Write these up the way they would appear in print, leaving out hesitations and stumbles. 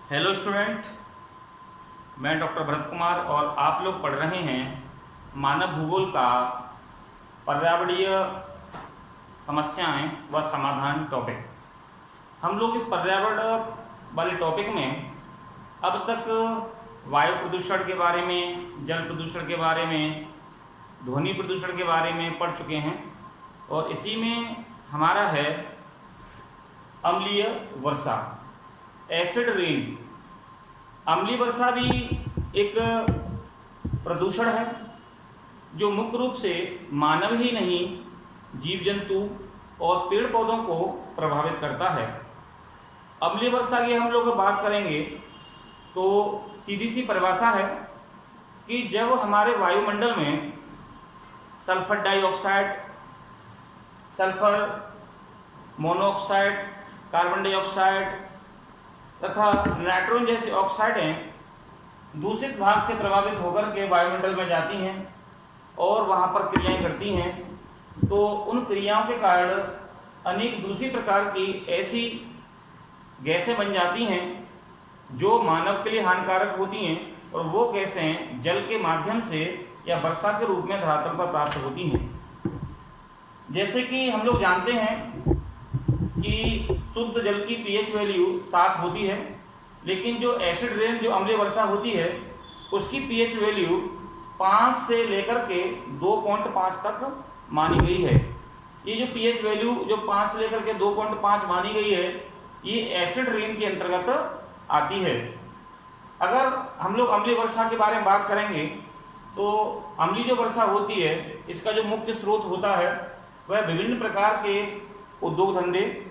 Hello student, मैं doctor Bharat Kumar और आप लोग पढ़ रहे हैं मानव भूगोल का पर्यावरणीय समस्याएं व समाधान टॉपिक। हम लोग इस पर्यावरण वाले टॉपिक में अब तक वायु प्रदूषण के बारे में, जल प्रदूषण के बारे में, ध्वनि प्रदूषण के बारे में पढ़ चुके हैं और इसी में हमारा है अम्लीय वर्षा, एसिड रेन। अम्लीय वर्षा भी एक प्रदूषण है जो मुख्य रूप से मानव ही नहीं, जीव जंतु और पेड़ पौधों को प्रभावित करता है। अम्लीय वर्षा की हम लोग बात करेंगे तो सीधी सी परिभाषा है कि जब हमारे वायुमंडल में sulphur dioxide, sulphur monoxide, carbon dioxide तथा नाइट्रोजन जैसे ऑक्साइडें दूषित भाग से प्रभावित होकर के वायुमंडल में जाती हैं और वहाँ पर क्रियाएं करती हैं, तो उन क्रियाओं के कारण अनेक दूसरी प्रकार की ऐसी गैसें बन जाती हैं जो मानव के लिए हानिकारक होती हैं और वो गैसें जल के माध्यम से या वर्षा के रूप में धरातल पर प्राप्त होती हैं। जैसे कि हम लोग जानते हैं कि शुद्ध जल की pH वैल्यू 7 होती है, लेकिन जो एसिड रेन, जो अम्लीय वर्षा होती है, उसकी pH वैल्यू 5 से लेकर के 2.5 तक मानी गई है। ये जो pH वैल्यू जो 5 से लेकर के 2.5 मानी गई है, ये एसिड रेन के अंतर्गत आती है। अगर हम लोग अम्लीय वर्षा के बारे में बात करेंगे तो अम्लीय जो वर्षा होती है, इसका जो मुख्य स्रोत होता है वह विभिन्न प्रकार के उद्योग धंधे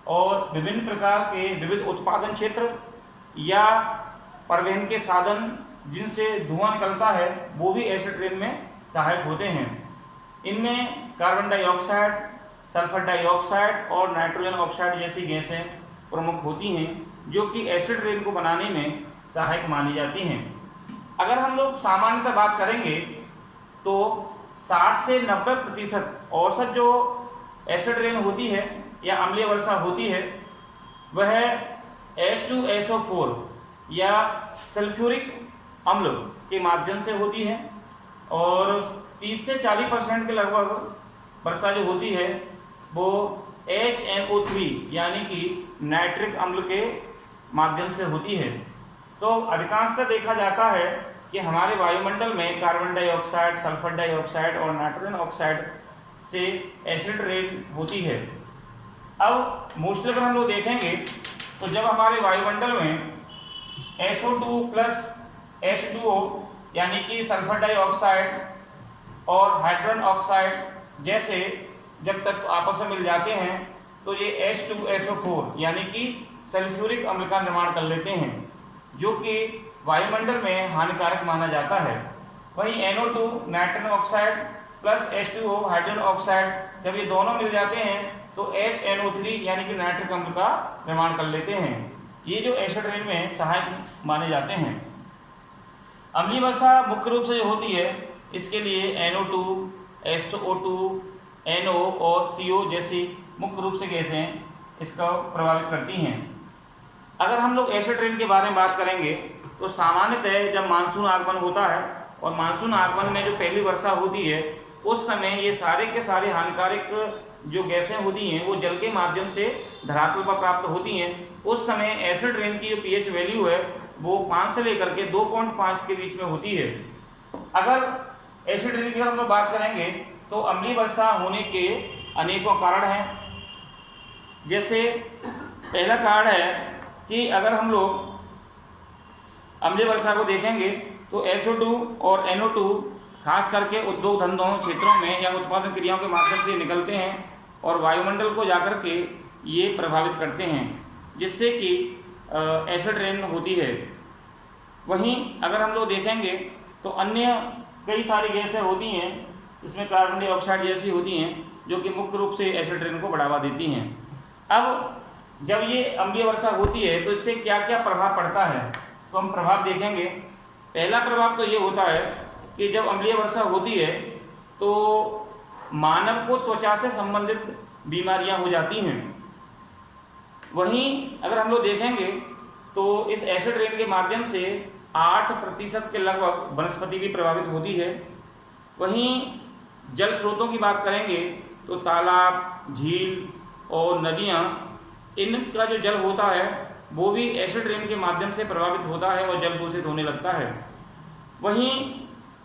और विभिन्न प्रकार के विविध उत्पादन क्षेत्र या परिवहन के साधन जिनसे धुआं निकलता है, वो भी एसिड रेन में सहायक होते हैं। इनमें कार्बन डाइऑक्साइड, सल्फर डाइऑक्साइड और नाइट्रोजन ऑक्साइड जैसी गैसें प्रमुख होती हैं जो कि एसिड रेन को बनाने में सहायक मानी जाती हैं। अगर हम लोग सामान्यतः बात करेंगे तो 60 से 90% औसत जो एसिड रेन होती है या अम्लीय वर्षा होती है वह H2SO4 या सल्फ्यूरिक अम्ल के माध्यम से होती है और 30 से 40% के लगभग वर्षा जो होती है वो HNO3 यानी कि नाइट्रिक अम्ल के माध्यम से होती है। तो अधिकांशतः देखा जाता है कि हमारे वायुमंडल में कार्बन डाइऑक्साइड, सल्फर डाइऑक्साइड और नाइट्रोजन ऑक्साइड से एसिड रेन होती है। अब मोस्टली अगर हम लोग देखेंगे तो जब हमारे वायुमंडल में SO2 प्लस H2O यानी कि सल्फर डाइऑक्साइड और हाइड्रोजन ऑक्साइड जैसे जब तक आपस में मिल जाते हैं तो ये H2SO4 यानी कि सल्फ्यूरिक अम्ल का निर्माण कर लेते हैं जो कि वायुमंडल में हानिकारक माना जाता है। वहीं NO2 nitrogen oxide plus H2O hydrogen oxide जब ये दोनों मिल जाते हैं तो HNO3 यानी कि नाइट्रिक अम्ल का निर्माण कर लेते हैं। ये जो एसिड रेन में सहायक माने जाते हैं। अम्लीय वर्षा मुख्य रूप से जो होती है इसके लिए NO2, SO2, NO और CO जैसी मुख्य रूप से गैसें इसका प्रभावित करती हैं। अगर हम लोग एसिड रेन के बारे में बात करेंगे तो सामान्यतः जब मानसून आगमन होता है और मानसून आगमन में जो पहली वर्षा होती है उस समय ये सारे के सारे हानिकारक जो गैसें होती हैं वो जल के माध्यम से धरातल पर प्राप्त होती हैं। उस समय एसिड रेन की जो pH वैल्यू है वो 5 से लेकर के 2.5 के बीच में होती है। अगर एसिड रेन की हम लोग बात करेंगे तो अम्लीय वर्षा होने के अनेकों कारण हैं। जैसे पहला कारण है कि अगर हम लोग अम्लीय वर्षा को देखेंगे तो SO2 और NO2 खास करके उद्योग धंधों क्षेत्रों में या उत्पादन क्रियाओं के माध्यम से निकलते हैं और वायुमंडल को जाकर के ये प्रभावित करते हैं जिससे कि एसिड रेन होती है। वहीं अगर हम लोग देखेंगे तो अन्य कई सारी गैसें होती हैं, इसमें कार्बन डाइऑक्साइड जैसी होती हैं जो कि मुख्य रूप से एसिड रेन को बढ़ावा देती हैं। अब जब ये अम्लीय वर्षा होती है तो इससे क्या क्या प्रभाव पड़ता है, तो हम प्रभाव देखेंगे। पहला प्रभाव तो ये होता है कि जब अम्लीय वर्षा होती है तो मानव को त्वचा से संबंधित बीमारियां हो जाती हैं। वहीं अगर हम लोग देखेंगे तो तो इस एसिड रेन के माध्यम से 8% के लगभग वनस्पति भी प्रभावित होती है। वहीं जल स्रोतों की बात करेंगे तो तालाब, झील और नदियाँ, इनका जो जल होता है वो भी एसिड रेन के माध्यम से प्रभावित होता है और जल दूषित होने लगता है। वहीं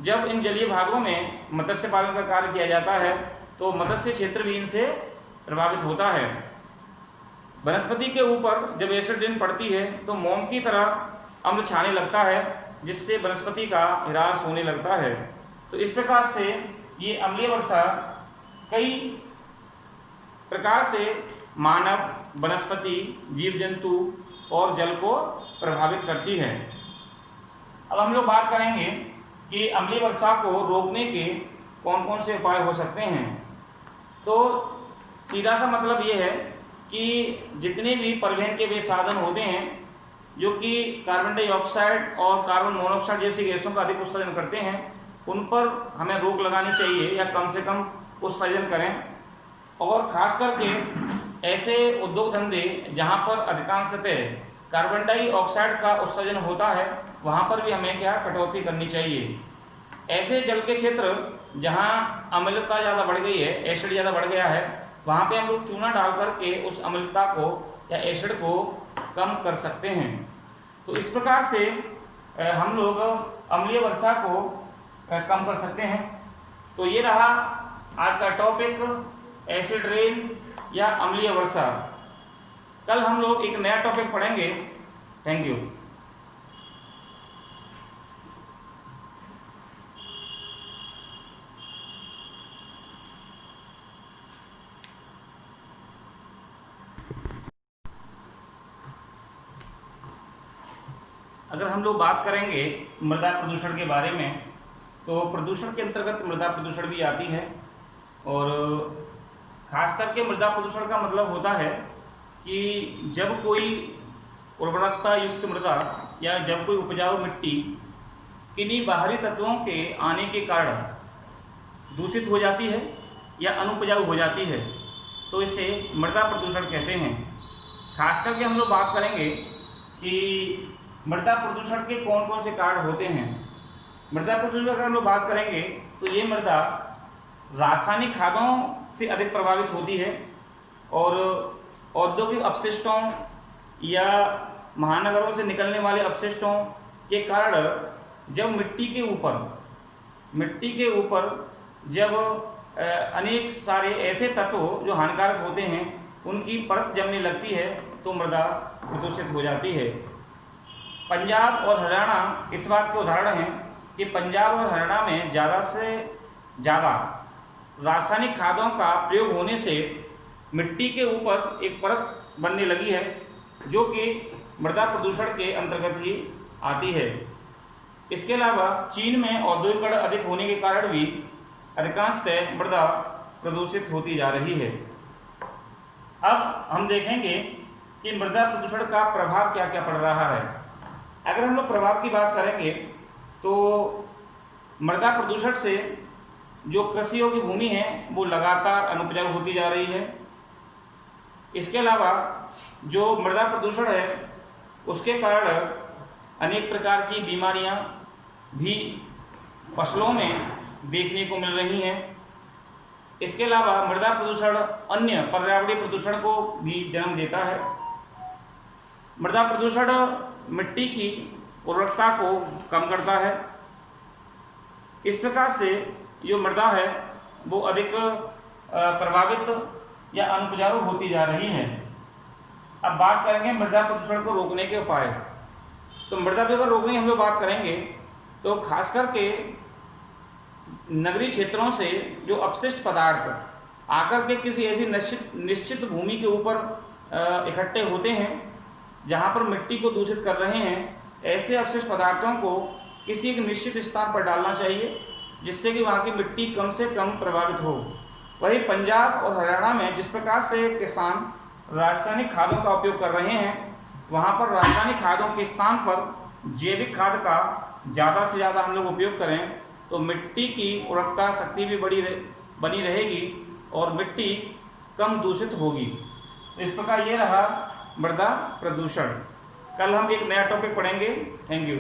जब इन जलीय भागों में मत्स्य पालन का कार्य किया जाता है तो मत्स्य क्षेत्र भी इनसे प्रभावित होता है। वनस्पति के ऊपर जब एसिड रेन पड़ती है तो मोम की तरह अम्ल छाने लगता है, जिससे वनस्पति का ह्रास होने लगता है। तो इस प्रकार से ये अम्लीय वर्षा कई प्रकार से मानव, वनस्पति, जीव जंतु और जल को प्रभावित करती है। अब हम लोग बात करेंगे कि अम्लीय वर्षा को रोकने के कौन कौन से उपाय हो सकते हैं। तो सीधा सा मतलब ये है कि जितने भी परिवहन के वे साधन होते हैं जो कि कार्बन डाइऑक्साइड और कार्बन मोनोऑक्साइड जैसी गैसों का अधिक उत्सर्जन करते हैं, उन पर हमें रोक लगानी चाहिए या कम से कम उत्सर्जन करें। और ख़ास करके ऐसे उद्योग धंधे जहाँ पर अधिकांशतः कार्बन डाइऑक्साइड का उत्सर्जन होता है वहाँ पर भी हमें क्या कटौती करनी चाहिए। ऐसे जल के क्षेत्र जहाँ अम्लता ज़्यादा बढ़ गई है, एसिड ज़्यादा बढ़ गया है, वहाँ पे हम लोग चूना डाल करके उस अम्लता को या एसिड को कम कर सकते हैं। तो इस प्रकार से हम लोग अम्लीय वर्षा को कम कर सकते हैं। तो ये रहा आज का टॉपिक, एसिड रेन या अम्लीय वर्षा। कल हम लोग एक नया टॉपिक पढ़ेंगे। Thank you. अगर हम लोग बात करेंगे मृदा प्रदूषण के बारे में, तो प्रदूषण के अंतर्गत मृदा प्रदूषण भी आती है। और खास करके मृदा प्रदूषण का मतलब होता है कि जब कोई उर्वरकता युक्त मृदा या जब कोई उपजाऊ मिट्टी किन्हीं बाहरी तत्वों के आने के कारण दूषित हो जाती है या अनुपजाऊ हो जाती है, तो इसे मृदा प्रदूषण कहते हैं। खास करके हम लोग बात करेंगे कि मृदा प्रदूषण के कौन कौन से कारण होते हैं। मृदा प्रदूषण अगर हम लोग बात करेंगे तो ये मृदा रासायनिक खादों से अधिक प्रभावित होती है और औद्योगिक अपशिष्टों या महानगरों से निकलने वाले अपशिष्टों के कारण जब मिट्टी के ऊपर जब अनेक सारे ऐसे तत्व जो हानिकारक होते हैं उनकी परत जमने लगती है तो मृदा प्रदूषित हो जाती है। पंजाब और हरियाणा इस बात के उदाहरण हैं कि पंजाब और हरियाणा में ज़्यादा से ज़्यादा रासायनिक खादों का प्रयोग होने से मिट्टी के ऊपर एक परत बनने लगी है जो कि मृदा प्रदूषण के अंतर्गत ही आती है। इसके अलावा चीन में औद्योगिकरण अधिक होने के कारण भी अधिकांशतः मृदा प्रदूषित होती जा रही है। अब हम देखेंगे कि मृदा प्रदूषण का प्रभाव क्या क्या पड़ रहा है। अगर हम लोग प्रभाव की बात करेंगे तो मृदा प्रदूषण से जो कृषि योग्य भूमि है वो लगातार अनुपजाऊ होती जा रही है। इसके अलावा जो मृदा प्रदूषण है उसके कारण अनेक प्रकार की बीमारियां भी फसलों में देखने को मिल रही हैं। इसके अलावा मृदा प्रदूषण अन्य पर्यावरणीय प्रदूषण को भी जन्म देता है। मृदा प्रदूषण मिट्टी की उर्वरकता को कम करता है। इस प्रकार से जो मृदा है वो अधिक प्रभावित या अनुपजाऊ होती जा रही है। अब बात करेंगे मृदा प्रदूषण को रोकने के उपाय। तो मृदा प्रदूषण रोकने की हम लोग बात करेंगे तो खास करके नगरीय क्षेत्रों से जो अपशिष्ट पदार्थ आकर के किसी ऐसी निश्चित भूमि के ऊपर इकट्ठे होते हैं जहाँ पर मिट्टी को दूषित कर रहे हैं, ऐसे अपशिष्ट पदार्थों को किसी एक निश्चित स्थान पर डालना चाहिए जिससे कि वहाँ की मिट्टी कम से कम प्रभावित हो। वही पंजाब और हरियाणा में जिस प्रकार से किसान रासायनिक खादों का उपयोग कर रहे हैं, वहाँ पर रासायनिक खादों के स्थान पर जैविक खाद का ज़्यादा से ज़्यादा हम लोग उपयोग करें तो मिट्टी की उर्वरकता शक्ति भी बनी रहेगी और मिट्टी कम दूषित होगी। तो इस प्रकार ये रहा मृदा प्रदूषण। कल हम एक नया टॉपिक पढ़ेंगे। Thank you.